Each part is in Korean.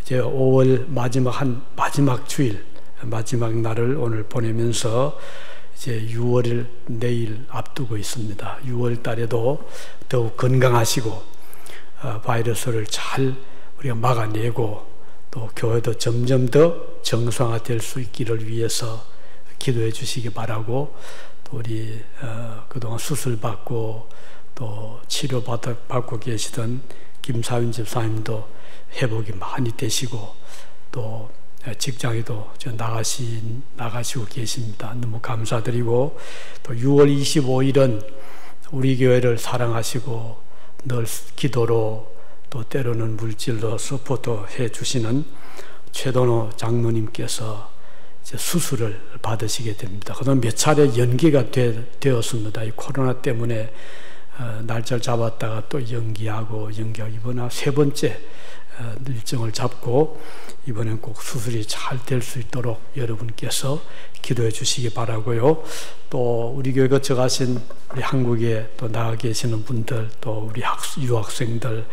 이제 5월 마지막 주일, 마지막 날을 오늘 보내면서 이제 6월을 내일 앞두고 있습니다. 6월 달에도 더욱 건강하시고 바이러스를 잘 우리가 막아내고 또 교회도 점점 더 정상화될 수 있기를 위해서 기도해 주시기 바라고, 또 우리 그동안 수술받고 또 치료받고 계시던 김사윤 집사님도 회복이 많이 되시고, 또 직장에도 나가시고 계십니다. 너무 감사드리고, 또 6월 25일은 우리 교회를 사랑하시고 늘 기도로 또 때로는 물질로 서포트해 주시는 최동호 장로님께서 이제 수술을 받으시게 됩니다. 그동안 몇 차례 연기가 되었습니다. 이 코로나 때문에 날짜를 잡았다가 또 연기하고 이번에 세 번째 일정을 잡고, 이번엔 꼭 수술이 잘 될 수 있도록 여러분께서 기도해 주시기 바라고요. 또 우리 교회 거쳐가신 우리 한국에 또 나가 계시는 분들, 또 우리 유학생들,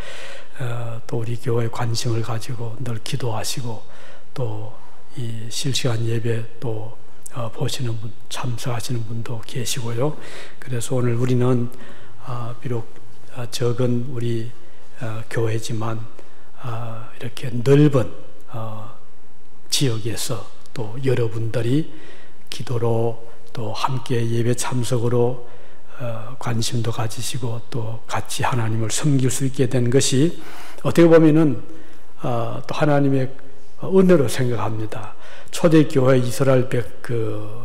또 우리 교회에 관심을 가지고 늘 기도하시고, 또 이 실시간 예배 또 보시는 분, 참석하시는 분도 계시고요. 그래서 오늘 우리는 비록 적은 우리 교회지만 이렇게 넓은 지역에서 또 여러분들이 기도로 또 함께 예배 참석으로 관심도 가지시고 또 같이 하나님을 섬길 수 있게 된 것이 어떻게 보면은 또 하나님의 은혜로 생각합니다. 초대교회 이스라엘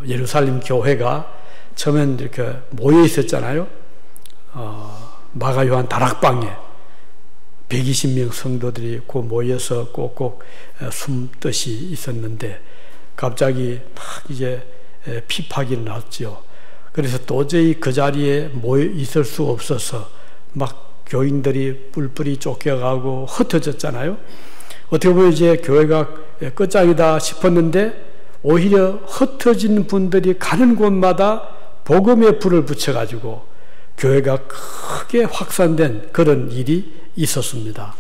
예루살렘 교회가 처음엔 이렇게 모여 있었잖아요. 마가요한 다락방에 120명 성도들이 모여서 꼭꼭 숨듯이 있었는데, 갑자기 막 이제 핍박이 났죠. 그래서 도저히 그 자리에 모여 있을 수 없어서 막 교인들이 뿔뿔이 쫓겨가고 흩어졌잖아요. 어떻게 보면 이제 교회가 끝장이다 싶었는데, 오히려 흩어진 분들이 가는 곳마다 복음의 불을 붙여가지고 교회가 크게 확산된 그런 일이 있었습니다.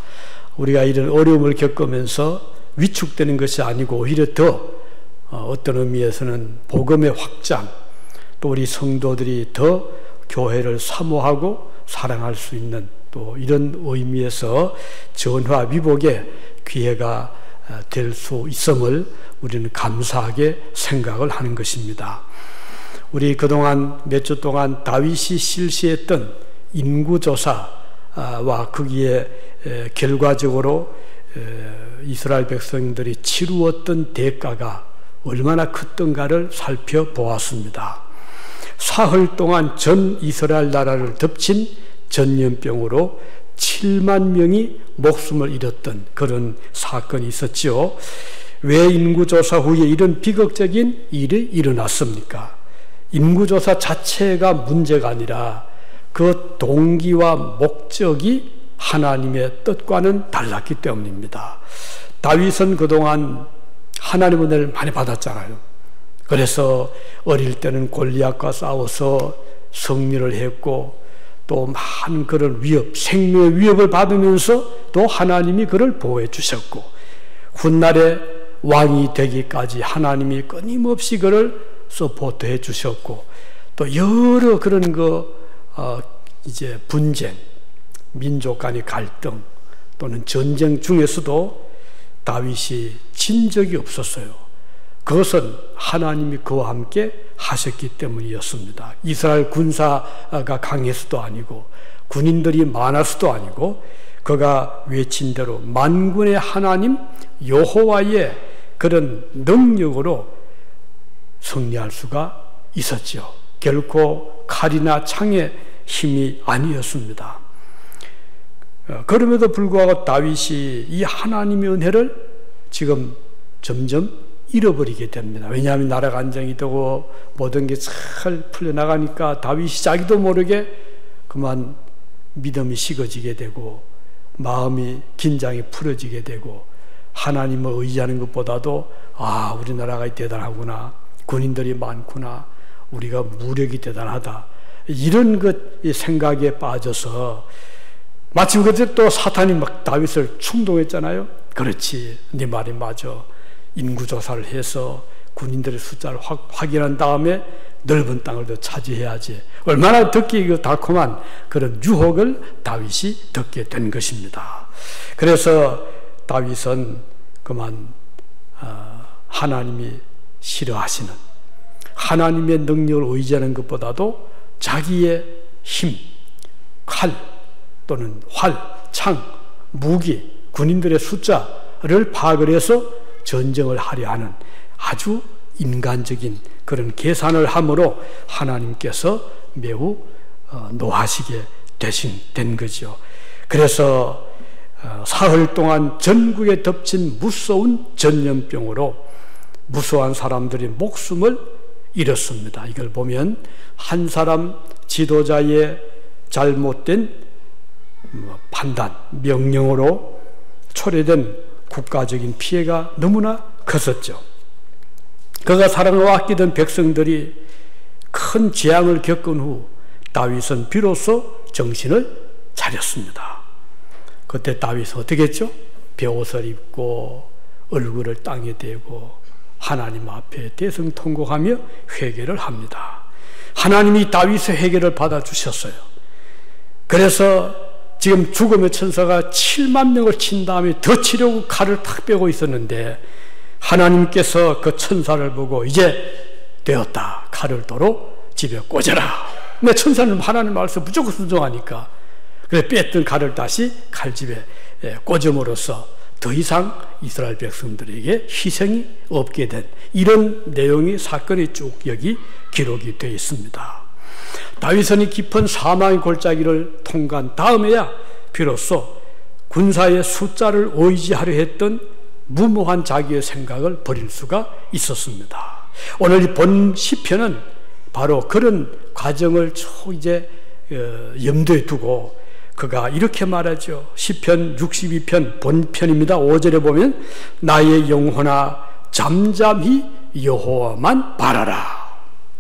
우리가 이런 어려움을 겪으면서 위축되는 것이 아니고 오히려 더 어떤 의미에서는 복음의 확장, 또 우리 성도들이 더 교회를 사모하고 사랑할 수 있는 또 이런 의미에서 전화 위복의 기회가 될 수 있음을 우리는 감사하게 생각을 하는 것입니다. 우리 그동안 몇 주 동안 다윗이 실시했던 인구조사와 거기에 결과적으로 이스라엘 백성들이 치루었던 대가가 얼마나 컸던가를 살펴보았습니다. 사흘 동안 전 이스라엘 나라를 덮친 전염병으로 7만 명이 목숨을 잃었던 그런 사건이 있었죠. 왜 인구조사 후에 이런 비극적인 일이 일어났습니까? 인구조사 자체가 문제가 아니라 그 동기와 목적이 하나님의 뜻과는 달랐기 때문입니다. 다윗은 그동안 하나님의 은혜를 많이 받았잖아요. 그래서 어릴 때는 골리앗과 싸워서 승리를 했고, 또 많은 그런 생명의 위협을 받으면서 또 하나님이 그를 보호해 주셨고, 훗날에 왕이 되기까지 하나님이 끊임없이 그를 서포트해 주셨고, 또 여러 그런 이제 분쟁, 민족 간의 갈등 또는 전쟁 중에서도 다윗이 진 적이 없었어요. 그것은 하나님이 그와 함께 하셨기 때문이었습니다. 이스라엘 군사가 강해서도 아니고 군인들이 많아서도 아니고 그가 외친 대로 만군의 하나님 여호와의 그런 능력으로 승리할 수가 있었죠. 결코 칼이나 창의 힘이 아니었습니다. 그럼에도 불구하고 다윗이 이 하나님의 은혜를 지금 점점 잃어버리게 됩니다. 왜냐하면 나라가 안정이 되고 모든 게 잘 풀려나가니까 다윗이 자기도 모르게 그만 믿음이 식어지게 되고 마음이 긴장이 풀어지게 되고, 하나님을 의지하는 것보다도 우리나라가 대단하구나, 군인들이 많구나, 우리가 무력이 대단하다, 이런 생각에 빠져서 마침 그때 또 사탄이 막 다윗을 충동했잖아요. 그렇지, 네 말이 맞아. 인구조사를 해서 군인들의 숫자를 확인한 다음에 넓은 땅을 더 차지해야지. 얼마나 듣기 달콤한 그런 유혹을 다윗이 듣게 된 것입니다. 그래서 다윗은 그만 하나님이 싫어하시는, 하나님의 능력을 의지하는 것보다도 자기의 힘, 칼 또는 활, 창, 무기, 군인들의 숫자를 파악을 해서 전쟁을 하려 하는 아주 인간적인 그런 계산을 함으로 하나님께서 매우 노하시게 된 거죠. 그래서 사흘 동안 전국에 덮친 무서운 전염병으로 무수한 사람들이 목숨을 잃었습니다. 이걸 보면 한 사람 지도자의 잘못된 판단, 명령으로 초래된 국가적인 피해가 너무나 컸었죠. 그가 사랑하고 아끼던 백성들이 큰 재앙을 겪은 후 다윗은 비로소 정신을 차렸습니다. 그때 다윗은 어떻게 했죠? 베옷을 입고 얼굴을 땅에 대고 하나님 앞에 대성통곡하며 회개를 합니다. 하나님이 다윗의 회개를 받아주셨어요. 그래서 지금 죽음의 천사가 7만 명을 친 다음에 더 치려고 칼을 탁 빼고 있었는데 하나님께서 그 천사를 보고 이제 되었다. 칼을 도로 집에 꽂아라. 근데 천사는 하나님 말씀 무조건 순종하니까 그래서 뺐던 칼을 다시 칼집에 꽂음으로써 더 이상 이스라엘 백성들에게 희생이 없게 된 이런 내용이 사건이 쭉 여기 기록이 되어 있습니다. 다윗은 이 깊은 사망의 골짜기를 통과한 다음에야 비로소 군사의 숫자를 의지하려 했던 무모한 자기의 생각을 버릴 수가 있었습니다. 오늘 이 본 시편은 바로 그런 과정을 이제 염두에 두고 그가 이렇게 말하죠. 시편 62편 본편입니다. 5절에 보면 나의 영혼아 잠잠히 여호와만 바라라.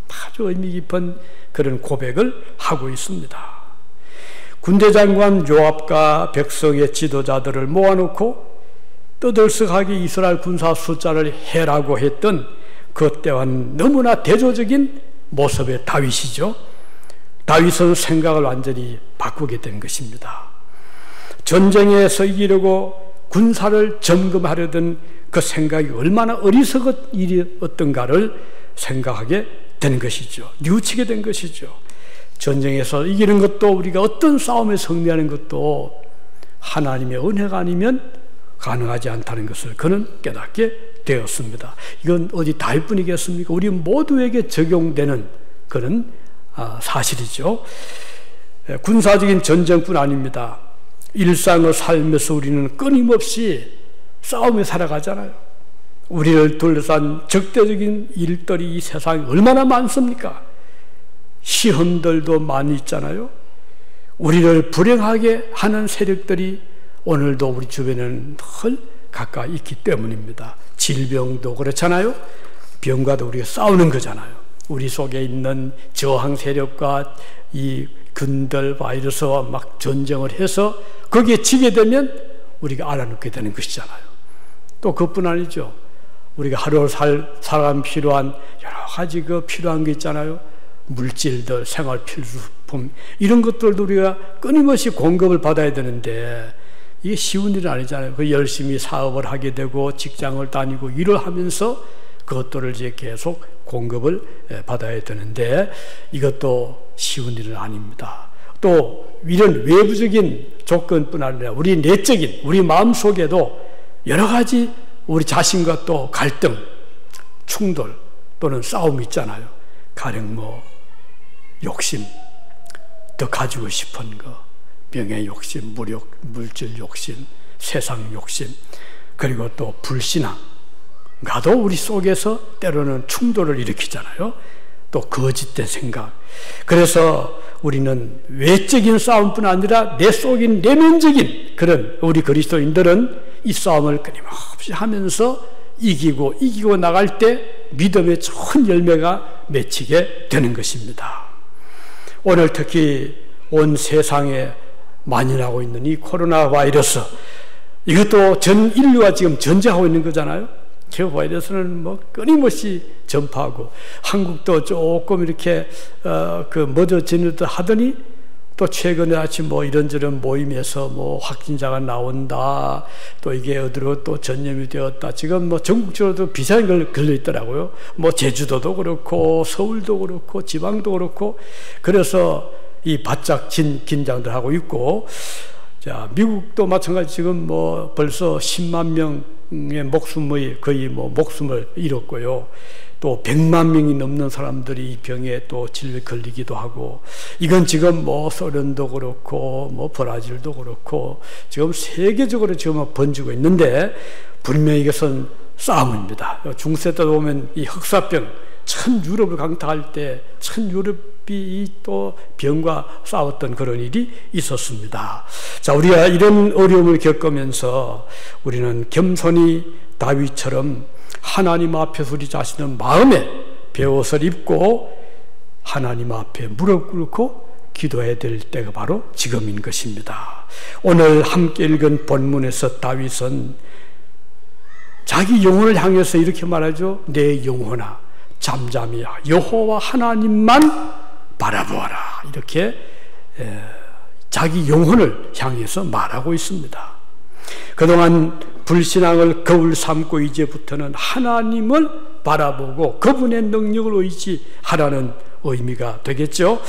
아주 의미 깊은 그런 고백을 하고 있습니다. 군대 장관 요압과 백성의 지도자들을 모아놓고 떠들썩하게 이스라엘 군사 숫자를 해라고 했던 그때와는 너무나 대조적인 모습의 다윗이죠. 다윗은 생각을 완전히 바꾸게 된 것입니다. 전쟁에서 이기려고 군사를 점검하려던 그 생각이 얼마나 어리석은 일이었던가를 생각하게 된 것이죠. 뉘우치게 된 것이죠. 전쟁에서 이기는 것도 우리가 어떤 싸움에 승리하는 것도 하나님의 은혜가 아니면 가능하지 않다는 것을 그는 깨닫게 되었습니다. 이건 어디 다윗뿐이겠습니까? 우리 모두에게 적용되는 그런 사실이죠. 군사적인 전쟁뿐 아닙니다. 일상의 삶에서 우리는 끊임없이 싸움에 살아가잖아요. 우리를 둘러싼 적대적인 일들이 이 세상에 얼마나 많습니까? 시험들도 많이 있잖아요. 우리를 불행하게 하는 세력들이 오늘도 우리 주변에는 늘 가까이 있기 때문입니다. 질병도 그렇잖아요. 병과도 우리가 싸우는 거잖아요. 우리 속에 있는 저항 세력과 이 근들 바이러스와 막 전쟁을 해서 거기에 지게 되면 우리가 알아놓게 되는 것이잖아요. 또 그뿐 아니죠. 우리가 하루 살아가면 필요한 여러 가지 필요한 게 있잖아요. 물질들, 생활 필수품 이런 것들도 우리가 끊임없이 공급을 받아야 되는데 이게 쉬운 일은 아니잖아요. 그 열심히 사업을 하게 되고 직장을 다니고 일을 하면서 그것들을 이제 계속 공급을 받아야 되는데 이것도 쉬운 일은 아닙니다. 또 이런 외부적인 조건뿐 아니라 우리 내적인 우리 마음속에도 여러 가지 우리 자신과 또 갈등, 충돌 또는 싸움이 있잖아요. 가령 욕심, 더 가지고 싶은 거, 명예 욕심, 물질 욕심, 세상 욕심, 그리고 또 불신앙 가도 우리 속에서 때로는 충돌을 일으키잖아요. 또 거짓된 생각. 그래서 우리는 외적인 싸움뿐 아니라 내 속인 내면적인 그런 우리 그리스도인들은 이 싸움을 끊임없이 하면서 이기고 나갈 때 믿음의 좋은 열매가 맺히게 되는 것입니다. 오늘 특히 온 세상에 만연하고 있는 이 코로나 바이러스, 이것도 전 인류가 지금 전제하고 있는 거잖아요. 제호와에 대해서는 뭐 끊임없이 전파하고, 한국도 조금 이렇게 멎어지는 듯 하더니 또 최근에 아침 뭐 이런저런 모임에서 뭐 확진자가 나온다, 또 이게 어디로 또 전염이 되었다. 지금 뭐 전국적으로도 비슷한 걸 걸려 있더라고요. 뭐 제주도도 그렇고 서울도 그렇고 지방도 그렇고, 그래서 이 바짝 긴장들 하고 있고, 자, 미국도 마찬가지 지금 뭐 벌써 10만 명의 목숨을 거의 뭐 목숨을 잃었고요. 또 100만 명이 넘는 사람들이 이 병에 또 질병에 걸리기도 하고, 이건 지금 뭐 소련도 그렇고 뭐 브라질도 그렇고 지금 세계적으로 지금 번지고 있는데, 분명히 이것은 싸움입니다. 중세 때 보면 이 흑사병, 전 유럽을 강타할 때 전 유럽이 또 병과 싸웠던 그런 일이 있었습니다. 자, 우리가 이런 어려움을 겪으면서 우리는 겸손히 다윗처럼 하나님 앞에서 우리 자신의 마음에 베옷을 입고 하나님 앞에 무릎 꿇고 기도해야 될 때가 바로 지금인 것입니다. 오늘 함께 읽은 본문에서 다윗은 자기 영혼을 향해서 이렇게 말하죠. 내 영혼아 잠잠히 여호와 하나님만 바라보아라. 이렇게 자기 영혼을 향해서 말하고 있습니다. 그동안 불신앙을 거울 삼고 이제부터는 하나님을 바라보고 그분의 능력을 의지하라는 의미가 되겠죠.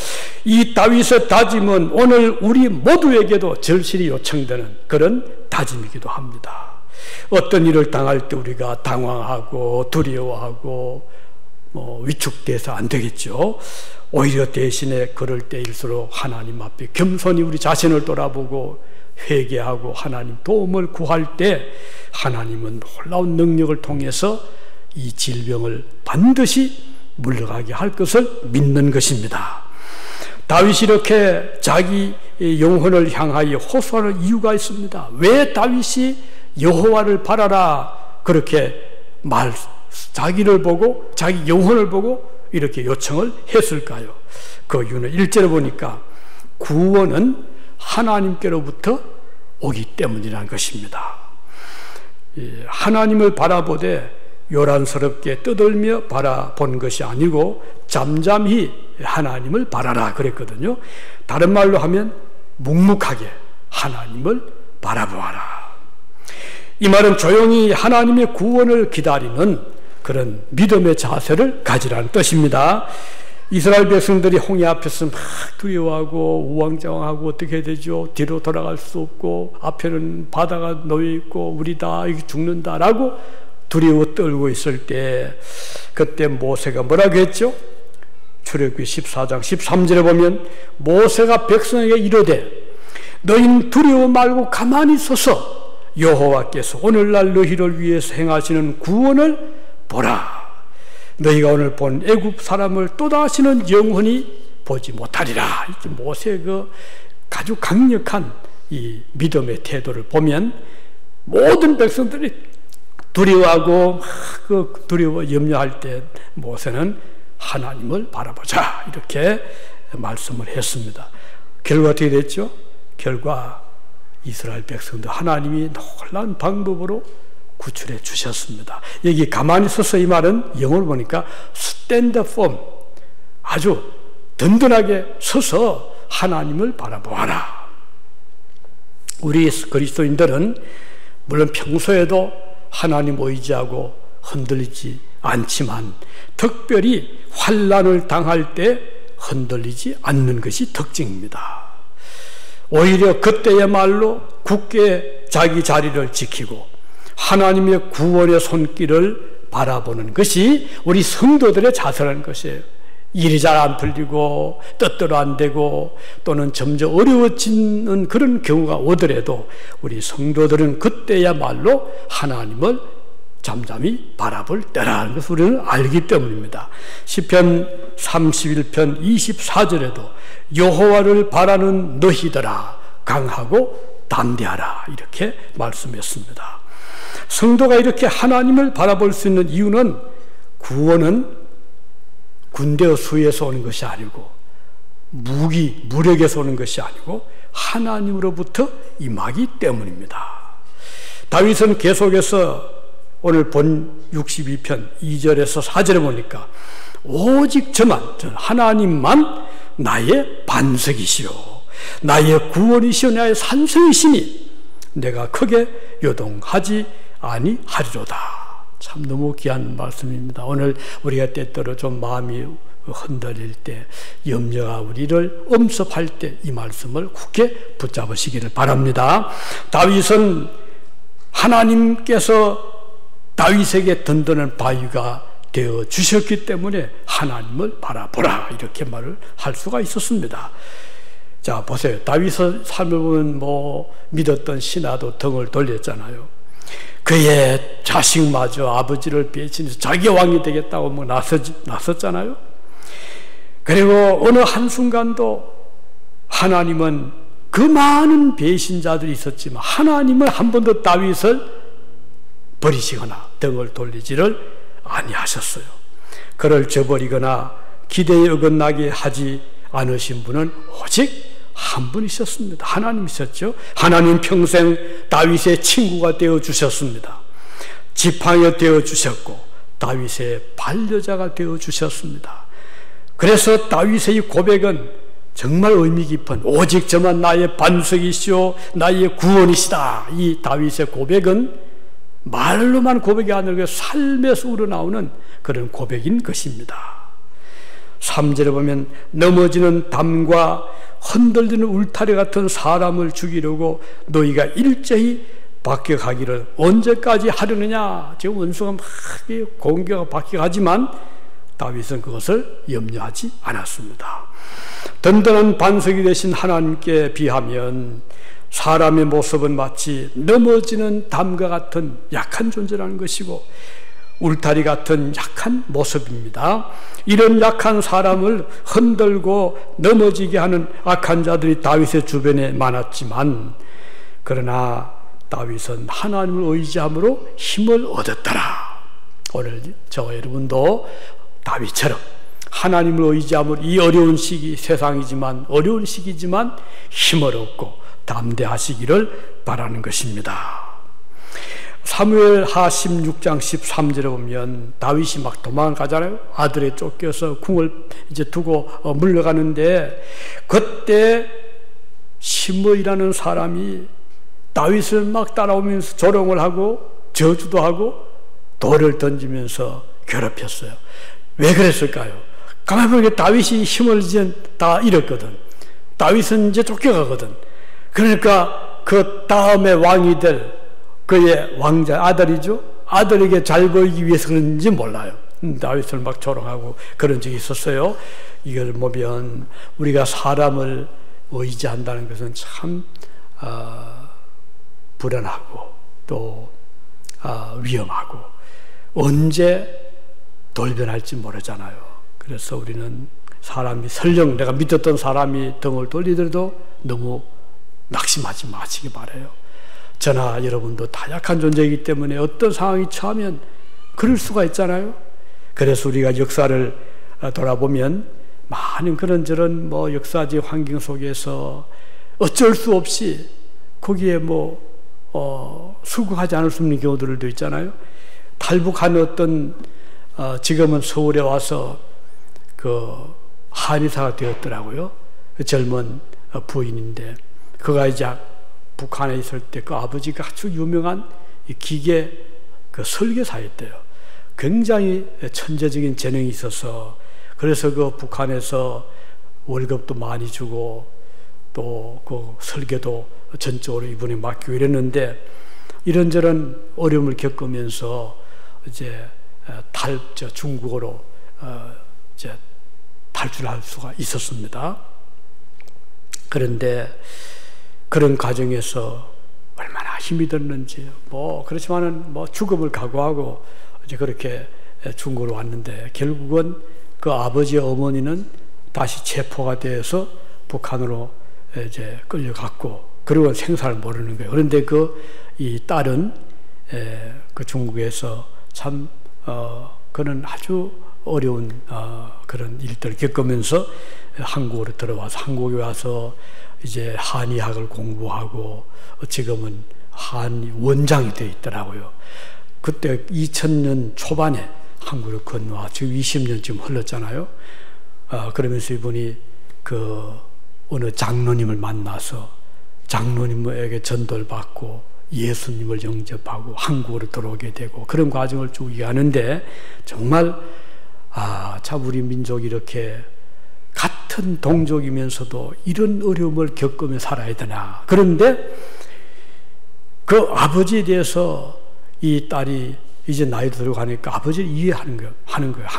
이 다윗의 다짐은 오늘 우리 모두에게도 절실히 요청되는 그런 다짐이기도 합니다. 어떤 일을 당할 때 우리가 당황하고 두려워하고 위축돼서 안 되겠죠. 오히려 대신에 그럴 때일수록 하나님 앞에 겸손히 우리 자신을 돌아보고 회개하고 하나님 도움을 구할 때 하나님은 놀라운 능력을 통해서 이 질병을 반드시 물러가게 할 것을 믿는 것입니다. 다윗이 이렇게 자기 영혼을 향하여 호소하는 이유가 있습니다. 왜 다윗이 여호와를 바라라 그렇게 자기를 보고 자기 영혼을 보고 이렇게 요청을 했을까요? 그 이유는 1절에 보니까 구원은 하나님께로부터 오기 때문이라는 것입니다. 하나님을 바라보되 요란스럽게 떠들며 바라본 것이 아니고 잠잠히 하나님을 바라라 그랬거든요. 다른 말로 하면 묵묵하게 하나님을 바라보아라. 이 말은 조용히 하나님의 구원을 기다리는 그런 믿음의 자세를 가지라는 뜻입니다. 이스라엘 백성들이 홍해 앞에서 막 두려워하고 우왕좌왕하고 어떻게 해야 되죠? 뒤로 돌아갈 수 없고 앞에는 바다가 놓여 있고 우리 다 죽는다라고 두려워 떨고 있을 때 그때 모세가 뭐라고 했죠? 출애굽기 14장 13절에 보면 모세가 백성에게 이르되 너희는 두려워 말고 가만히 서서 여호와께서 오늘날 너희를 위해서 행하시는 구원을 보라. 너희가 오늘 본 애굽 사람을 또다시는 영원히 보지 못하리라. 모세의 그 아주 강력한 이 믿음의 태도를 보면 모든 백성들이 두려워하고 두려워 염려할 때 모세는 하나님을 바라보자 이렇게 말씀을 했습니다. 결과 어떻게 됐죠? 결과 이스라엘 백성들 하나님이 놀라운 방법으로 구출해 주셨습니다. 여기 가만히 서서 이 말은 영어를 보니까 stand firm, 아주 든든하게 서서 하나님을 바라보아라. 우리 그리스도인들은 물론 평소에도 하나님 의지하고 흔들리지 않지만 특별히 환난을 당할 때 흔들리지 않는 것이 특징입니다. 오히려 그때야말로 굳게 자기 자리를 지키고 하나님의 구원의 손길을 바라보는 것이 우리 성도들의 자세라는 것이에요. 일이 잘 안 풀리고 뜻대로 안 되고 또는 점점 어려워지는 그런 경우가 오더라도 우리 성도들은 그때야말로 하나님을 잠잠히 바라볼 때라는 것을 우리는 알기 때문입니다. 시편 31편 24절에도 여호와를 바라는 너희들아 강하고 담대하라 이렇게 말씀했습니다. 성도가 이렇게 하나님을 바라볼 수 있는 이유는 구원은 군대의 수에서 오는 것이 아니고 무력에서 오는 것이 아니고 하나님으로부터 임하기 때문입니다. 다윗은 계속해서 오늘 본 62편 2절에서 4절에 보니까 오직 저는 하나님만 나의 반석이시오, 나의 구원이시오, 나의 산성이시니 내가 크게 요동하지 아니하리로다. 참 너무 귀한 말씀입니다. 오늘 우리가 때때로 좀 마음이 흔들릴 때, 염려가 우리를 엄습할 때 이 말씀을 굳게 붙잡으시기를 바랍니다. 다윗은 하나님께서 다윗에게 든든한 바위가 되어 주셨기 때문에 하나님을 바라보라, 이렇게 말을 할 수가 있었습니다. 자, 보세요. 다윗의 삶을 보면 믿었던 신하도 등을 돌렸잖아요. 그의 자식마저 아버지를 배신해서 자기 왕이 되겠다고 나섰잖아요. 그리고 어느 한순간도 하나님은, 그 많은 배신자들이 있었지만 하나님은 한 번도 다윗을 버리시거나 등을 돌리지를 아니하셨어요. 그를 저버리거나 기대에 어긋나게 하지 않으신 분은 오직 한 분이셨습니다. 하나님이셨죠. 하나님 평생 다윗의 친구가 되어주셨습니다. 지팡이가 되어주셨고 다윗의 반려자가 되어주셨습니다. 그래서 다윗의 이 고백은 정말 의미 깊은, 오직 저만 나의 반석이시오 나의 구원이시다, 이 다윗의 고백은 말로만 고백이 아니라 삶에서 우러나오는 그런 고백인 것입니다. 3절에 보면 넘어지는 담과 흔들리는 울타리 같은 사람을 죽이려고 너희가 일제히 박격하기를 언제까지 하려느냐. 지금 원수가 막 공격하고 박격하지만 다윗은 그것을 염려하지 않았습니다. 든든한 반석이 되신 하나님께 비하면 사람의 모습은 마치 넘어지는 담과 같은 약한 존재라는 것이고 울타리 같은 약한 모습입니다. 이런 약한 사람을 흔들고 넘어지게 하는 악한 자들이 다윗의 주변에 많았지만, 그러나 다윗은 하나님을 의지함으로 힘을 얻었더라. 오늘 저와 여러분도 다윗처럼 하나님을 의지함으로 이 어려운 시기, 세상이지만 어려운 시기지만 힘을 얻고 담대하시기를 바라는 것입니다. 사무엘하 16장 13절에 보면 다윗이 막 도망가잖아요. 아들에 쫓겨서 궁을 이제 두고 물러가는데, 그때 시므이라는 사람이 다윗을 막 따라오면서 조롱을 하고 저주도 하고 돌을 던지면서 괴롭혔어요. 왜 그랬을까요? 가만히 보니까 다윗이 힘을 이제 다 잃었거든. 다윗은 이제 쫓겨가거든. 그러니까 그 다음에 왕이 될 그의 왕자 아들이죠. 아들에게 잘 보이기 위해서 그런지 몰라요. 다윗을 막 조롱하고 그런 적이 있었어요. 이걸 보면 우리가 사람을 의지한다는 것은 참 불안하고 또 위험하고 언제 돌변할지 모르잖아요. 그래서 우리는 사람이 설령 내가 믿었던 사람이 등을 돌리더라도 너무 낙심하지 마시기 바라요. 저나 여러분도 다 약한 존재이기 때문에 어떤 상황이 처하면 그럴 수가 있잖아요. 그래서 우리가 역사를 돌아보면 많은 그런저런 역사적 환경 속에서 어쩔 수 없이 거기에 수긍하지 않을 수 없는 경우들도 있잖아요. 탈북한 어떤 지금은 서울에 와서 그 한의사가 되었더라고요. 젊은 부인인데, 그가 이제 북한에 있을 때 그 아버지가 아주 유명한 기계 그 설계사였대요. 굉장히 천재적인 재능이 있어서, 그래서 그 북한에서 월급도 많이 주고 또 그 설계도 전적으로 이분이 맡기고 이랬는데, 이런저런 어려움을 겪으면서 이제 중국어로 이제 탈출할 수가 있었습니다. 그런데 그런 과정에서 얼마나 힘이 들었는지, 그렇지만은 죽음을 각오하고 이제 그렇게 중국으로 왔는데, 결국은 그 아버지의 어머니는 다시 체포가 되어서 북한으로 이제 끌려갔고, 그리고 생사를 모르는 거예요. 그런데 이 딸은 그 중국에서 참 그는 아주 어려운 그런 일들을 겪으면서 한국으로 들어와서 한국에 와서 이제 한의학을 공부하고 지금은 한 원장이 되어 있더라고요. 그때 2000년 초반에 한국으로 건너와 지금 20년 지금 흘렀잖아요. 그러면서 이분이 그 어느 장로님을 만나서 장로님에게 전도를 받고 예수님을 영접하고 한국으로 들어오게 되고 그런 과정을 쭉 이해하는데 정말 참 우리 민족이 이렇게 같은 동족이면서도 이런 어려움을 겪으며 살아야 되나. 그런데 그 아버지에 대해서 이 딸이 이제 나이도 들어가니까 아버지를 이해하는 거예요.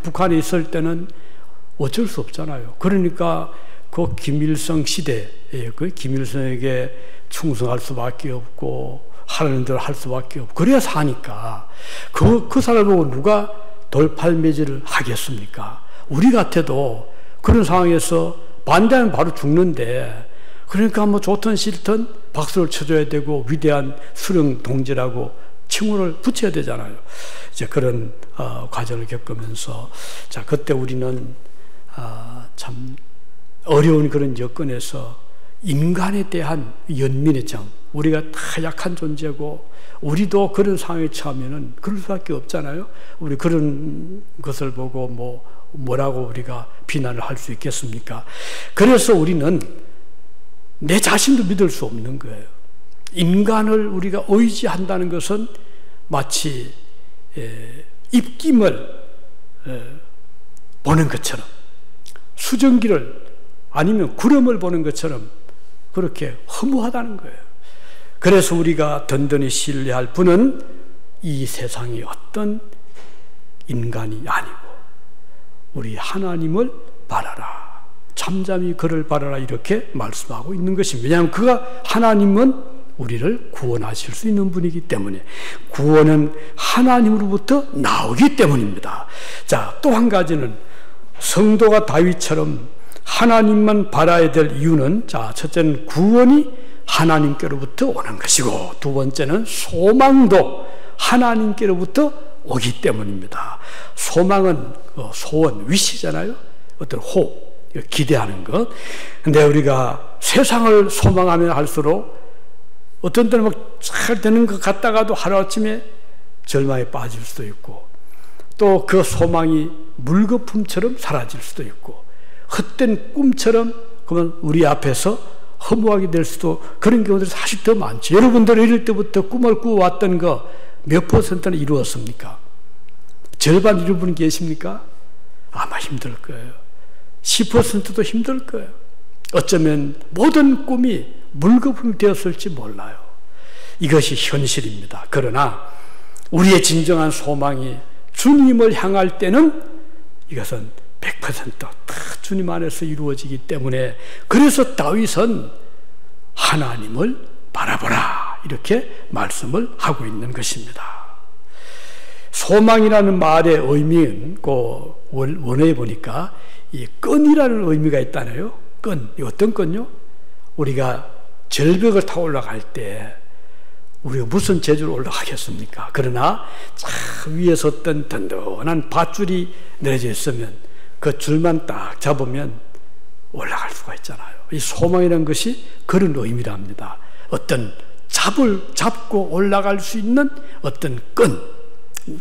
북한에 있을 때는 어쩔 수 없잖아요. 그러니까 그 김일성 시대에 그 김일성에게 충성할 수밖에 없고 하라는 대로 할 수밖에 없고 그래야 사니까 그 사람을 보고 누가 돌팔매질을 하겠습니까? 우리 같아도 그런 상황에서 반대하면 바로 죽는데 그러니까 뭐 좋든 싫든 박수를 쳐줘야 되고 위대한 수령 동지라고 칭호를 붙여야 되잖아요. 이제 그런 과정을 겪으면서 자 그때 우리는 참 어려운 그런 여건에서 인간에 대한 연민의 정, 우리가 다 약한 존재고 우리도 그런 상황에 처하면은 그럴 수밖에 없잖아요. 우리 그런 것을 보고 뭐라고 우리가 비난을 할 수 있겠습니까? 그래서 우리는 내 자신도 믿을 수 없는 거예요. 인간을 우리가 의지한다는 것은 마치 입김을 보는 것처럼 수증기를 아니면 구름을 보는 것처럼 그렇게 허무하다는 거예요. 그래서 우리가 든든히 신뢰할 분은 이 세상의 어떤 인간이 아니고 우리 하나님을 바라라. 잠잠히 그를 바라라 이렇게 말씀하고 있는 것입니다. 왜냐하면 그가 하나님은 우리를 구원하실 수 있는 분이기 때문에 구원은 하나님으로부터 나오기 때문입니다. 자, 또 한 가지는 성도가 다윗처럼 하나님만 바라야 될 이유는 자, 첫째는 구원이 하나님께로부터 오는 것이고 두 번째는 소망도 하나님께로부터 오기 때문입니다. 소망은 소원, 위시잖아요. 어떤 기대하는 것. 근데 우리가 세상을 소망하면 할수록 어떤 때는 막 잘 되는 것 같다가도 하루아침에 절망에 빠질 수도 있고 또 그 소망이 물거품처럼 사라질 수도 있고 헛된 꿈처럼 그러면 우리 앞에서 허무하게 될 수도 그런 경우들이 사실 더 많죠. 여러분들 어릴 때부터 꿈을 꾸어왔던 거 몇 퍼센트는 이루었습니까? 절반 이룬 분이 계십니까? 아마 힘들 거예요. 10%도 힘들 거예요. 어쩌면 모든 꿈이 물거품이 되었을지 몰라요. 이것이 현실입니다. 그러나 우리의 진정한 소망이 주님을 향할 때는 이것은 100% 다 주님 안에서 이루어지기 때문에 그래서 다윗은 하나님을 바라보라 이렇게 말씀을 하고 있는 것입니다. 소망이라는 말의 의미는 원어에 보니까 이 끈이라는 의미가 있다네요. 끈. 어떤 끈요? 우리가 절벽을 타고 올라갈 때 우리가 무슨 재주로 올라가겠습니까? 그러나 위에서 어떤 든든한 밧줄이 내려져 있으면 그 줄만 딱 잡으면 올라갈 수가 있잖아요. 이 소망이라는 것이 그런 의미랍니다. 어떤 잡고 올라갈 수 있는 어떤 끈,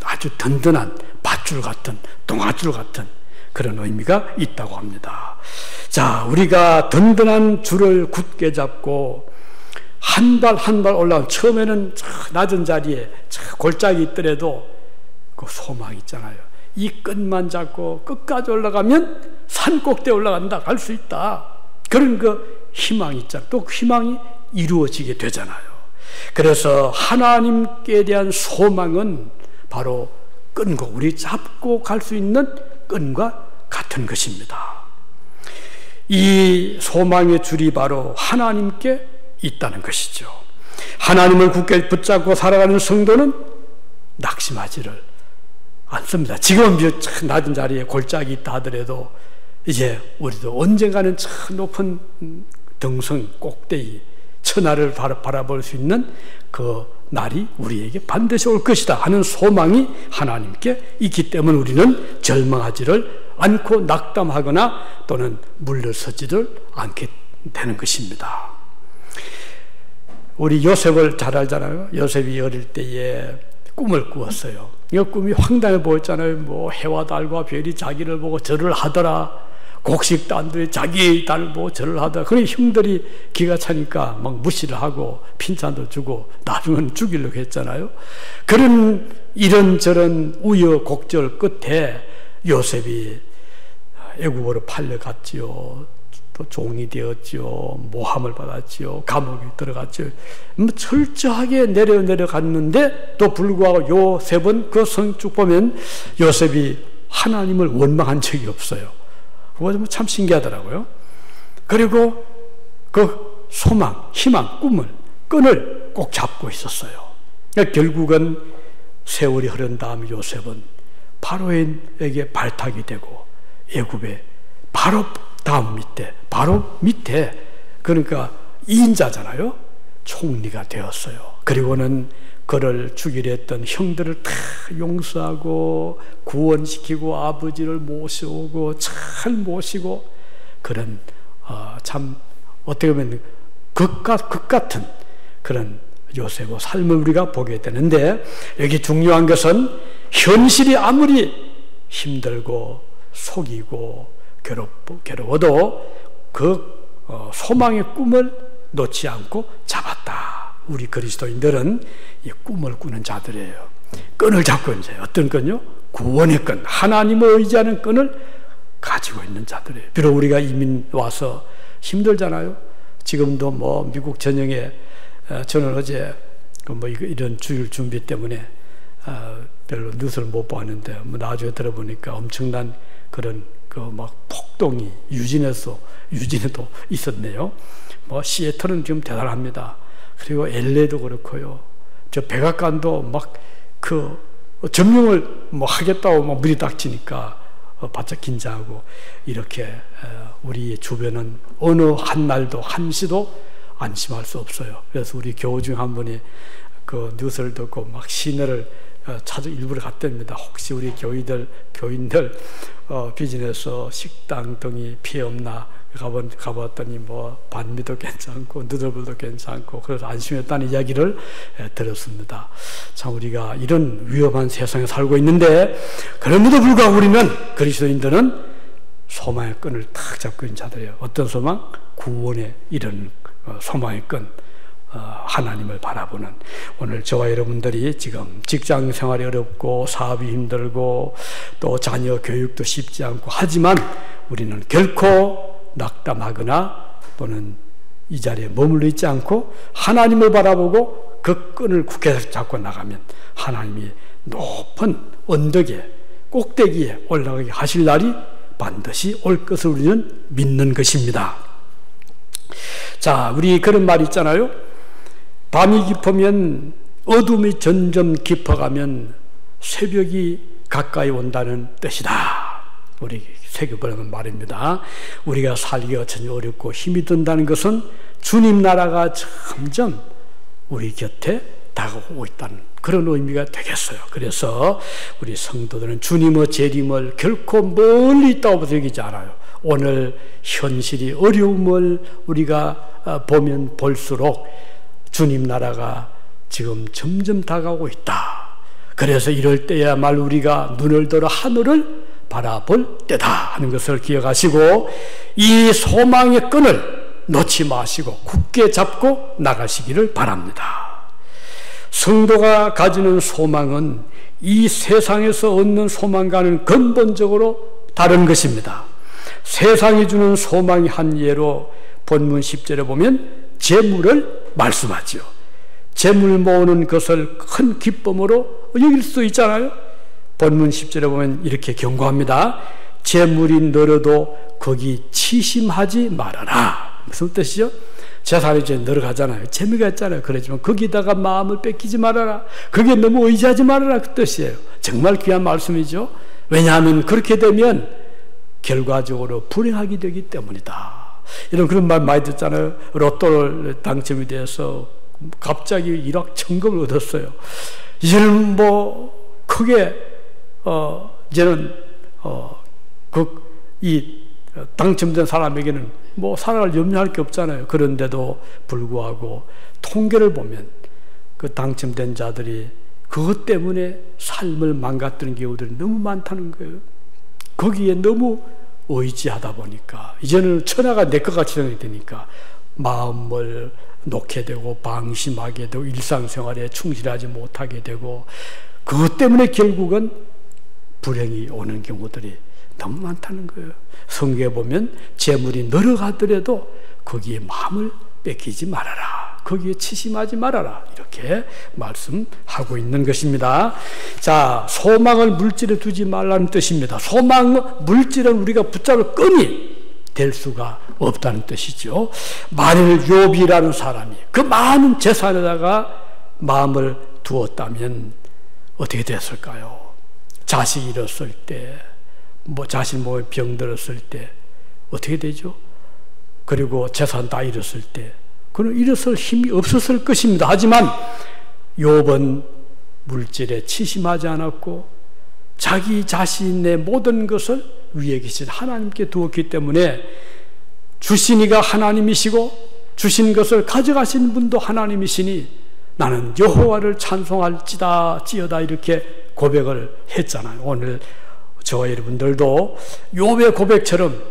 아주 든든한 밧줄 같은 동아줄 같은 그런 의미가 있다고 합니다. 자, 우리가 든든한 줄을 굳게 잡고 한 발 한 발 올라온 처음에는 낮은 자리에 골짜기 있더라도 그 소망 있잖아요. 이 끈만 잡고 끝까지 올라가면 산 꼭대에 올라간다, 갈 수 있다. 그런 그 희망이 있잖아요. 또 그 희망이 이루어지게 되잖아요. 그래서 하나님께 대한 소망은 바로 끈고 우리 잡고 갈 수 있는 끈과 같은 것입니다. 이 소망의 줄이 바로 하나님께 있다는 것이죠. 하나님을 굳게 붙잡고 살아가는 성도는 낙심하지를 않습니다. 지금 낮은 자리에 골짜기 있다 하더라도 이제 우리도 언젠가는 저 높은 등성 꼭대기 천하를 바라볼 수 있는 그 날이 우리에게 반드시 올 것이다 하는 소망이 하나님께 있기 때문에 우리는 절망하지를 않고 낙담하거나 또는 물러서지를 않게 되는 것입니다. 우리 요셉을 잘 알잖아요. 요셉이 어릴 때에 꿈을 꾸었어요. 이 꿈이 황당해 보였잖아요. 뭐 해와 달과 별이 자기를 보고 절을 하더라. 곡식단들이 자기 딸을 보고 절을 하더라. 그러니 형들이 기가 차니까 막 무시를 하고 핀잔도 주고 나중에는 죽이려고 했잖아요. 그런 이런저런 우여곡절 끝에 요셉이 애굽으로 팔려갔지요. 또 종이 되었지요. 모함을 받았지요. 감옥에 들어갔지요. 철저하게 내려갔는데 또 불구하고 요셉은 그 성쭉 보면 요셉이 하나님을 원망한 적이 없어요. 그거 참 신기하더라고요. 그리고 그 소망, 희망, 끈을 꼭 잡고 있었어요. 그러니까 결국은 세월이 흐른 다음 요셉은 바로에게 발탁이 되고 애굽에 바로 밑에 그러니까 2인자잖아요. 총리가 되었어요. 그리고는 그를 죽이려 했던 형들을 다 용서하고 구원시키고 아버지를 모시고 잘 모시고 그런 참 어떻게 보면 극 같은 그런 요셉의 삶을 우리가 보게 되는데, 여기 중요한 것은 현실이 아무리 힘들고 속이고 괴로워도 그 소망의 꿈을 놓지 않고 잡았다. 우리 그리스도인들은 이 꿈을 꾸는 자들이에요. 끈을 잡고 있는 자예요. 어떤 끈요? 구원의 끈, 하나님을 의지하는 끈을 가지고 있는 자들이에요. 비록 우리가 이민 와서 힘들잖아요. 지금도 뭐 미국 전역에 저는 어제 뭐 이런 주일 준비 때문에 별로 뉴스를 못 봤는데 뭐 나중에 들어보니까 엄청난 그런 그 막 폭동이 유진에도 있었네요. 뭐 시애틀은 지금 대단합니다. 그리고 LA도 그렇고요. 저 백악관도 막 그 점령을 뭐 하겠다고 막 물이 닥치니까 바짝 긴장하고 이렇게 우리 주변은 어느 한 날도 한시도 안심할 수 없어요. 그래서 우리 교우 중 한 분이 그 뉴스를 듣고 막 시내를 찾아 일부러 갔답니다. 혹시 우리 교인들 비즈니스 식당 등이 피해 없나 가봤더니 뭐 반미도 괜찮고 누들불도 괜찮고 그래서 안심했다는 이야기를 들었습니다. 참 우리가 이런 위험한 세상에 살고 있는데 그럼에도 불구하고 우리는 그리스도인들은 소망의 끈을 탁 잡고 있는 자들이에요. 어떤 소망? 구원의 이런 소망의 끈, 하나님을 바라보는. 오늘 저와 여러분들이 지금 직장 생활이 어렵고 사업이 힘들고 또 자녀 교육도 쉽지 않고 하지만 우리는 결코 낙담하거나 또는 이 자리에 머물러 있지 않고 하나님을 바라보고 그 끈을 굳게 잡고 나가면 하나님이 높은 언덕에 꼭대기에 올라가게 하실 날이 반드시 올 것을 우리는 믿는 것입니다. 자, 우리 그런 말이 있잖아요. 밤이 깊으면 어둠이 점점 깊어가면 새벽이 가까이 온다는 뜻이다. 우리 새겨보는 말입니다. 우리가 살기가 전혀 어렵고 힘이 든다는 것은 주님 나라가 점점 우리 곁에 다가오고 있다는 그런 의미가 되겠어요. 그래서 우리 성도들은 주님의 재림을 결코 멀리 있다고 여기지 않아요. 오늘 현실이 어려움을 우리가 보면 볼수록 주님 나라가 지금 점점 다가오고 있다. 그래서 이럴 때야말로 우리가 눈을 들어 하늘을 바라볼 때다 하는 것을 기억하시고 이 소망의 끈을 놓지 마시고 굳게 잡고 나가시기를 바랍니다. 성도가 가지는 소망은 이 세상에서 얻는 소망과는 근본적으로 다른 것입니다. 세상이 주는 소망의 한 예로 본문 10절에 보면 재물을 말씀하지요. 재물 모으는 것을 큰 기쁨으로 여길 수 있잖아요. 본문 10절에 보면 이렇게 경고합니다. 재물이 늘어도 거기 치심하지 말아라. 무슨 뜻이죠? 재산이 이제 늘어가잖아요. 재미가 있잖아요. 그렇지만 거기다가 마음을 뺏기지 말아라. 그게 너무 의지하지 말아라. 그 뜻이에요. 정말 귀한 말씀이죠. 왜냐하면 그렇게 되면 결과적으로 불행하게 되기 때문이다. 이런 그런 말 많이 듣잖아요. 로또를 당첨이 돼서 갑자기 1억 천금을 얻었어요. 이제는 뭐 크게 이제는 이 당첨된 사람에게는 뭐 살아갈 염려할 게 없잖아요. 그런데도 불구하고 통계를 보면 그 당첨된 자들이 그것 때문에 삶을 망가뜨리는 경우들이 너무 많다는 거예요. 거기에 너무 의지하다 보니까 이제는 천하가 내 것 같이 생각이 되니까 마음을 놓게 되고 방심하게 되고 일상생활에 충실하지 못하게 되고 그것 때문에 결국은 불행이 오는 경우들이 너무 많다는 거예요. 성경에 보면 재물이 늘어가더라도 거기에 마음을 뺏기지 말아라. 거기에 치심하지 말아라. 이렇게 말씀하고 있는 것입니다. 자, 소망을 물질에 두지 말라는 뜻입니다. 소망, 물질은 우리가 붙잡을 끈이 될 수가 없다는 뜻이죠. 만일 욥이라는 사람이 그 많은 재산에다가 마음을 두었다면 어떻게 됐을까요? 자식이 잃었을 때, 뭐 자식 몸에 병들었을 때 어떻게 되죠? 그리고 재산 다 잃었을 때 그는 일어설 힘이 없었을 것입니다. 하지만 욥은 물질에 치심하지 않았고 자기 자신의 모든 것을 위에 계신 하나님께 두었기 때문에 주신 이가 하나님이시고 주신 것을 가져가신 분도 하나님이시니 나는 여호와를 찬송할지다 찌어다 이렇게 고백을 했잖아요. 오늘 저와 여러분들도 욥의 고백처럼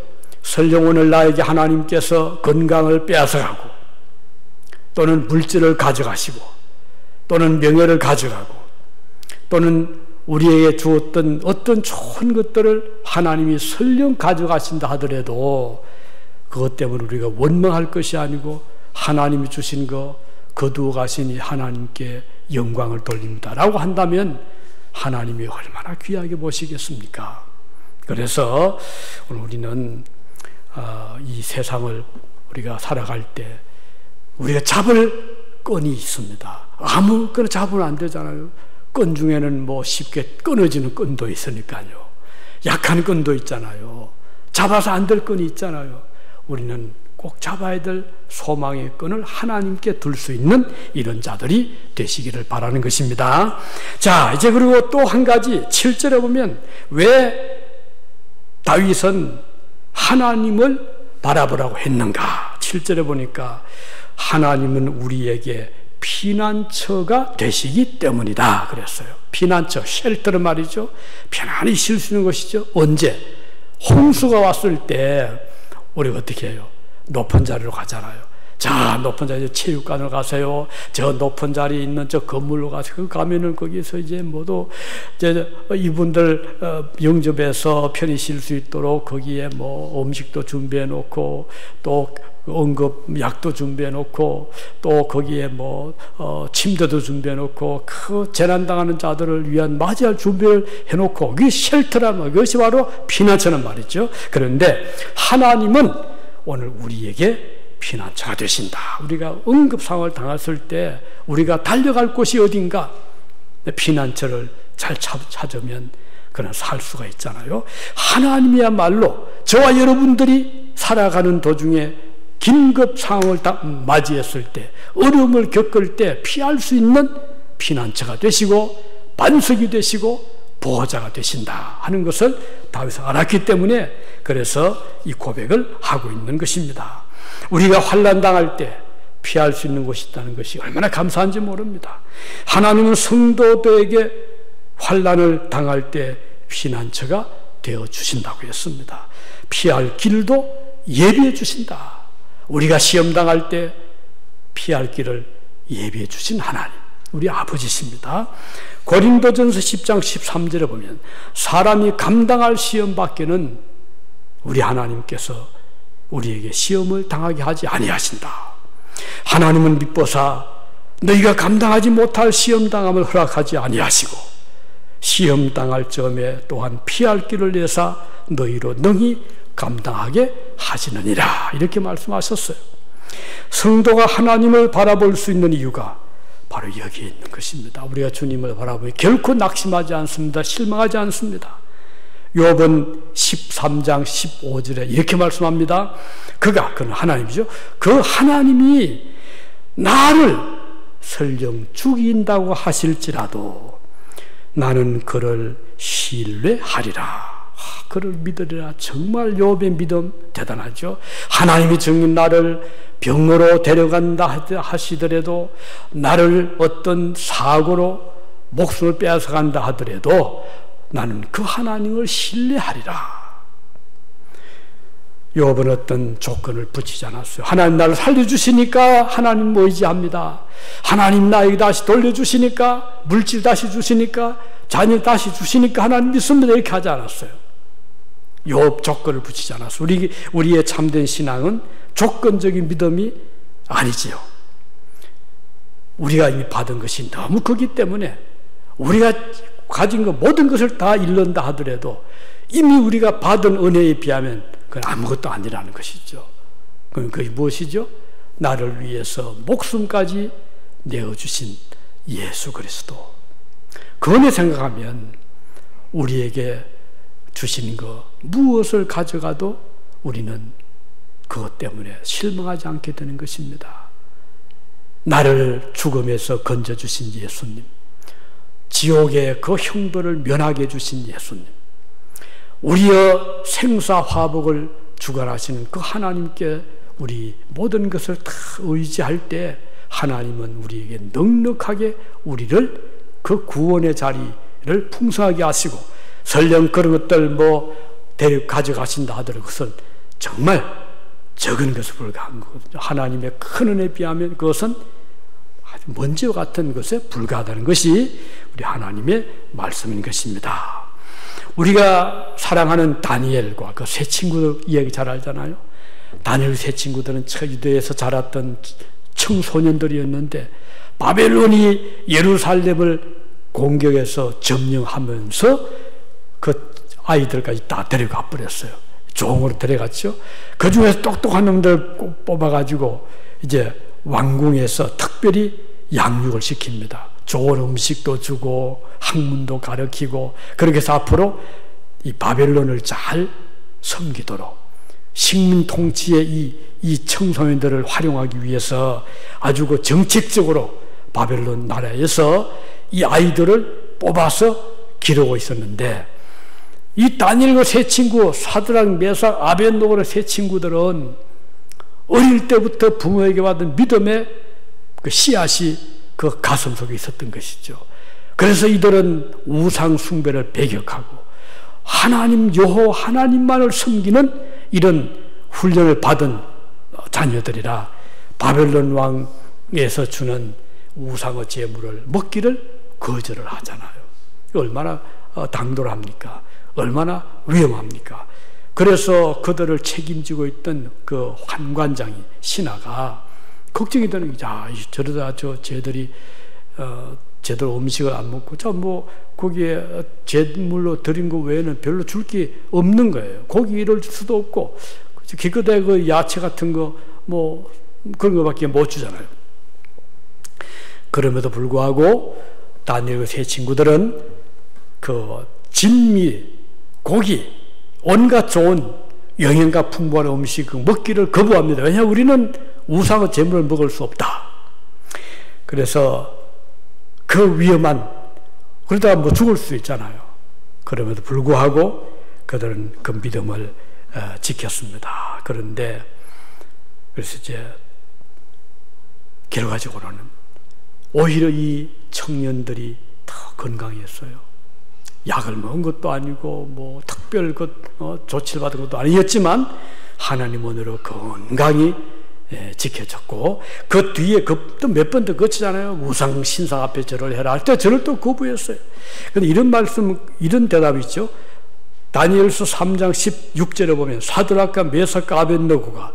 설령 오늘 나에게 하나님께서 건강을 빼앗아가고 또는 물질을 가져가시고 또는 명예를 가져가고 또는 우리에게 주었던 어떤 좋은 것들을 하나님이 설령 가져가신다 하더라도 그것 때문에 우리가 원망할 것이 아니고 하나님이 주신 거 거두어 가시니 하나님께 영광을 돌립니다 라고 한다면 하나님이 얼마나 귀하게 보시겠습니까? 그래서 오늘 우리는 이 세상을 우리가 살아갈 때 우리가 잡을 끈이 있습니다. 아무거나 잡으면 안 되잖아요. 끈 중에는 뭐 쉽게 끊어지는 끈도 있으니까요. 약한 끈도 있잖아요. 잡아서 안 될 끈이 있잖아요. 우리는 꼭 잡아야 될 소망의 끈을 하나님께 둘 수 있는 이런 자들이 되시기를 바라는 것입니다. 자, 이제 그리고 또 한 가지 7절에 보면 왜 다윗은 하나님을 바라보라고 했는가? 7절에 보니까 하나님은 우리에게 피난처가 되시기 때문이다 그랬어요. 피난처, 쉘터는 말이죠. 편안히 쉴 수 있는 것이죠. 언제? 홍수가 왔을 때 우리가 어떻게 해요? 높은 자리로 가잖아요. 자, 높은 자리 체육관을 가세요. 저 높은 자리에 있는 저 건물로 가세요. 그 가면은 거기서 이제 모두 이제 이분들 영접해서 편히 쉴 수 있도록 거기에 뭐 음식도 준비해 놓고 또 응급 약도 준비해 놓고 또 거기에 뭐 침대도 준비해 놓고 그 재난 당하는 자들을 위한 맞이할 준비를 해 놓고 그게 쉘터란 말, 그것이 바로 피난처는 말이죠. 그런데 하나님은 오늘 우리에게 피난처가 되신다. 우리가 응급 상황을 당했을 때 우리가 달려갈 곳이 어딘가 피난처를 잘 찾으면 그는 살 수가 있잖아요. 하나님이야말로 저와 여러분들이 살아가는 도중에 긴급 상황을 맞이했을 때 어려움을 겪을 때 피할 수 있는 피난처가 되시고 반석이 되시고 보호자가 되신다 하는 것을 다윗은 알았기 때문에 그래서 이 고백을 하고 있는 것입니다. 우리가 환난 당할 때 피할 수 있는 곳이 있다는 것이 얼마나 감사한지 모릅니다. 하나님은 성도들에게 환난을 당할 때 피난처가 되어 주신다고 했습니다. 피할 길도 예비해 주신다. 우리가 시험 당할 때 피할 길을 예비해 주신 하나님, 우리 아버지십니다. 고린도전서 10장 13절에 보면 사람이 감당할 시험 밖에는 우리 하나님께서 우리에게 시험을 당하게 하지 아니하신다. 하나님은 미뻐사 너희가 감당하지 못할 시험 당함을 허락하지 아니하시고 시험 당할 점에 또한 피할 길을 내사 너희로 능히 감당하게 하시느니라 이렇게 말씀하셨어요. 성도가 하나님을 바라볼 수 있는 이유가 바로 여기에 있는 것입니다. 우리가 주님을 바라보니 결코 낙심하지 않습니다. 실망하지 않습니다. 욥은 13장 15절에 이렇게 말씀합니다. 그는 하나님이죠. 그 하나님이 나를 설령 죽인다고 하실지라도 나는 그를 신뢰하리라. 그를 믿으리라. 정말 욥의 믿음 대단하죠. 하나님이 정녕 나를 병으로 데려간다 하시더라도, 나를 어떤 사고로 목숨을 빼앗아간다 하더라도 나는 그 하나님을 신뢰하리라. 욥은 어떤 조건을 붙이지 않았어요. 하나님 나를 살려주시니까 하나님 의지합니다. 하나님 나에게 다시 돌려주시니까, 물질 다시 주시니까, 자녀 다시 주시니까 하나님 믿습니다. 이렇게 하지 않았어요. 욥 조건을 붙이지 않았어요. 우리의 참된 신앙은 조건적인 믿음이 아니지요. 우리가 이미 받은 것이 너무 크기 때문에 우리가 가진 것 모든 것을 다 잃는다 하더라도 이미 우리가 받은 은혜에 비하면 그건 아무것도 아니라는 것이죠. 그럼 그게 무엇이죠? 나를 위해서 목숨까지 내어주신 예수 그리스도. 그 은혜 생각하면 우리에게 주신 것 무엇을 가져가도 우리는 그것 때문에 실망하지 않게 되는 것입니다. 나를 죽음에서 건져주신 예수님, 지옥의 그 형벌을 면하게 해주신 예수님, 우리의 생사화복을 주관하시는 그 하나님께 우리 모든 것을 다 의지할 때 하나님은 우리에게 넉넉하게 우리를 그 구원의 자리를 풍성하게 하시고, 설령 그런 것들 가져가신다 하더라도 그것은 정말 적은 것에 불과한 거거든요. 하나님의 큰 은혜에 비하면 그것은 아주 먼지와 같은 것에 불과하다는 것이 우리 하나님의 말씀인 것입니다. 우리가 사랑하는 다니엘과 그 세 친구들 이야기 잘 알잖아요. 다니엘 세 친구들은 유대에서 자랐던 청소년들이었는데 바벨론이 예루살렘을 공격해서 점령하면서 그 아이들까지 다 데려가 버렸어요. 종으로 데려갔죠. 그 중에서 똑똑한 놈들 뽑아가지고 이제 왕궁에서 특별히 양육을 시킵니다. 좋은 음식도 주고 학문도 가르치고, 그렇게 해서 앞으로 이 바벨론을 잘 섬기도록 식민 통치의 이 청소년들을 활용하기 위해서 아주 그 정책적으로 바벨론 나라에서 이 아이들을 뽑아서 기르고 있었는데, 이 다니엘과 세 친구 사드락, 메삭, 아벳노고의 세 친구들은 어릴 때부터 부모에게 받은 믿음의 그 씨앗이 그 가슴 속에 있었던 것이죠. 그래서 이들은 우상 숭배를 배격하고 하나님 여호와 하나님만을 섬기는 이런 훈련을 받은 자녀들이라 바벨론 왕에서 주는 우상의 제물을 먹기를 거절을 하잖아요. 얼마나 당돌합니까? 얼마나 위험합니까? 그래서 그들을 책임지고 있던 그 환관장이, 신하가 걱정이 되는 거죠. 저러다 쟤들이 제대로 음식을 안 먹고, 거기에 제물로 드린 거 외에는 별로 줄 게 없는 거예요. 고기를 줄 수도 없고, 기껏해 그 야채 같은 거, 그런 거밖에 못 주잖아요. 그럼에도 불구하고, 다니엘 세 친구들은 그 진미, 고기, 온갖 좋은 영양가 풍부한 음식 먹기를 거부합니다. 왜냐하면 우리는 우상의 제물을 먹을 수 없다. 그래서 그 위험한, 그러다가 죽을 수 있잖아요. 그럼에도 불구하고 그들은 그 믿음을 지켰습니다. 그런데 그래서 이제 결과적으로는 오히려 이 청년들이 더 건강했어요. 약을 먹은 것도 아니고 특별 조치를 받은 것도 아니었지만 하나님 은혜로 건강히 지켜졌고, 그 뒤에 또 몇 번 더 거치잖아요. 우상 신상 앞에 절을 해라 할 때 절을 또 거부했어요. 그런데 이런 말씀, 이런 대답이 있죠. 다니엘서 3장 16절에 보면 사드락과 메삭과 아벳느고가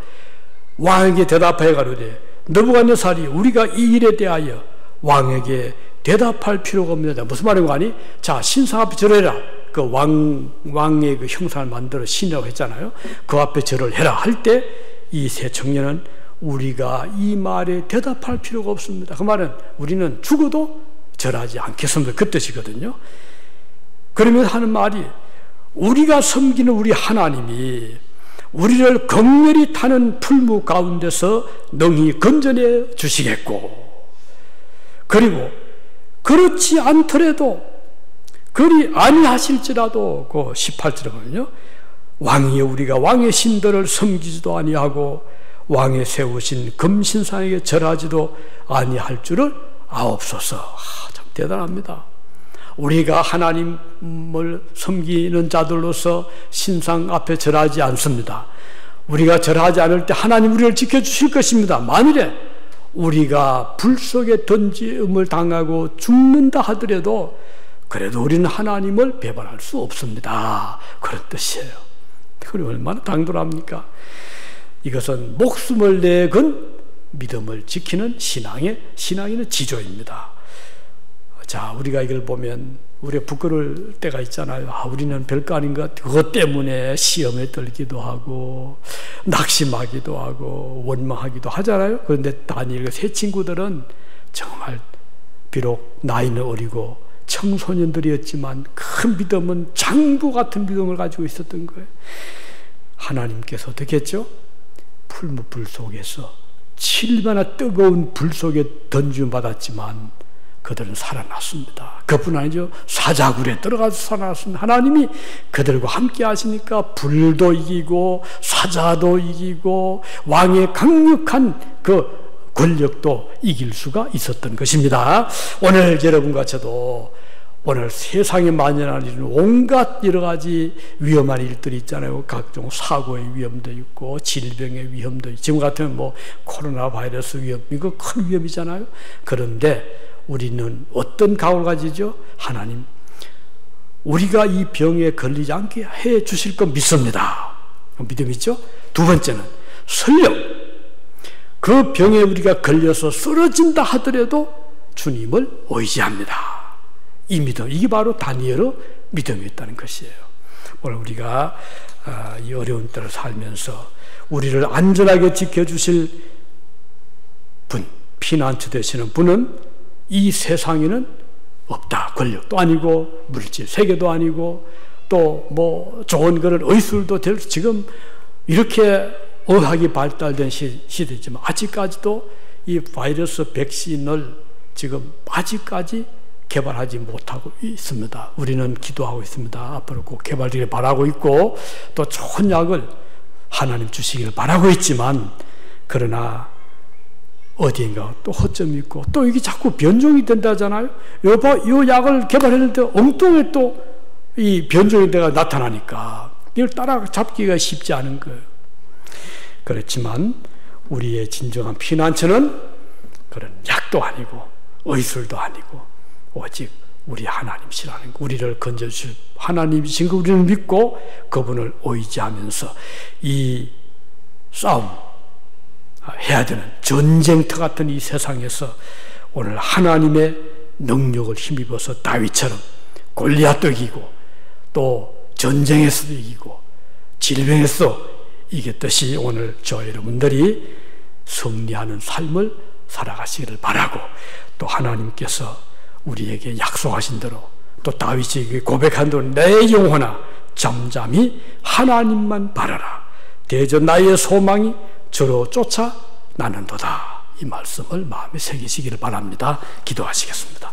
왕에게 대답하여 가로되 느부갓네살이 우리가 이 일에 대하여 왕에게 대답할 필요가 없느냐. 무슨 말인가 하니, 자, 신상 앞에 절해라. 그 왕의 그 형상을 만들어 신이라고 했잖아요. 그 앞에 절을 해라 할 때 이 세 청년은 우리가 이 말에 대답할 필요가 없습니다. 그 말은 우리는 죽어도 절하지 않겠습니다. 그 뜻이거든요. 그러면서 하는 말이, 우리가 섬기는 우리 하나님이 우리를 극렬히 타는 풀무 가운데서 능히 건져내 주시겠고, 그리고 그렇지 않더라도 그리 아니하실지라도 그 18절에 보면요, 왕이여 우리가 왕의 신들을 섬기지도 아니하고 왕의 세우신 금신상에게 절하지도 아니할 줄을 아옵소서. 참 대단합니다. 우리가 하나님을 섬기는 자들로서 신상 앞에 절하지 않습니다. 우리가 절하지 않을 때 하나님 우리를 지켜주실 것입니다. 만일에 우리가 불 속에 던짐을 당하고 죽는다 하더라도 그래도 우리는 하나님을 배반할 수 없습니다. 그런 뜻이에요. 그럼 얼마나 당돌합니까? 이것은 목숨을 내건 믿음을 지키는 신앙의 지조입니다. 자, 우리가 이걸 보면 우리가 부끄러울 때가 있잖아요. 우리는 별거 아닌 것 같아요. 그것 때문에 시험에 들기도 하고 낙심하기도 하고 원망하기도 하잖아요. 그런데 다니엘과 세 친구들은 정말 비록 나이는 어리고 청소년들이었지만 큰 믿음은 장부 같은 믿음을 가지고 있었던 거예요. 하나님께서 어떻게 했죠? 풀무불 속에서 7일이나 뜨거운 불 속에 던짐 받았지만 그들은 살아났습니다. 그뿐 아니죠. 사자굴에 들어가서 살아났습니다. 하나님이 그들과 함께 하시니까 불도 이기고 사자도 이기고 왕의 강력한 그 권력도 이길 수가 있었던 것입니다. 오늘 여러분과 저도 오늘 세상에 만연하는 온갖 여러 가지 위험한 일들이 있잖아요. 각종 사고의 위험도 있고 질병의 위험도 있고, 지금 같으면 뭐 코로나 바이러스 위험, 이거 큰 위험이잖아요. 그런데 우리는 어떤 각오를 가지죠? 하나님, 우리가 이 병에 걸리지 않게 해 주실 거 믿습니다. 믿음 있죠? 두 번째는 설령 그 병에 우리가 걸려서 쓰러진다 하더라도 주님을 의지합니다. 이 믿음, 이게 바로 다니엘의 믿음이었다는 것이에요. 오늘 우리가 이 어려운 때를 살면서 우리를 안전하게 지켜주실 분, 피난처 되시는 분은 이 세상에는 없다. 권력도 아니고 물질 세계도 아니고 또 뭐 좋은 거를 의술도 될, 지금 이렇게 의학이 발달된 시대지만 아직까지도 이 바이러스 백신을 지금 아직까지 개발하지 못하고 있습니다. 우리는 기도하고 있습니다. 앞으로 꼭 개발되길 바라고 있고 또 좋은 약을 하나님 주시기를 바라고 있지만, 그러나 어디인가 또 허점이 있고 또 이게 자꾸 변종이 된다잖아요. 이 약을 개발했는데 엉뚱하게 또 이 변종의 데가 나타나니까 이걸 따라잡기가 쉽지 않은 거예요. 그렇지만 우리의 진정한 피난처는 그런 약도 아니고 의술도 아니고 오직 우리 하나님이시라는 거, 우리를 건져주실 하나님이신 거 우리는 믿고 그분을 의지하면서 이 싸움 해야 되는 전쟁터 같은 이 세상에서 오늘 하나님의 능력을 힘입어서 다윗처럼 골리앗도 이기고 또 전쟁에서도 이기고 질병에서 이겼듯이 오늘 저 여러분들이 승리하는 삶을 살아가시기를 바라고, 또 하나님께서 우리에게 약속하신 대로 또 다윗이 고백한 대로 내 영혼아 잠잠히 하나님만 바라라. 대저 나의 소망이 저로 쫓아 나는도다. 이 말씀을 마음에 새기시기를 바랍니다. 기도하시겠습니다.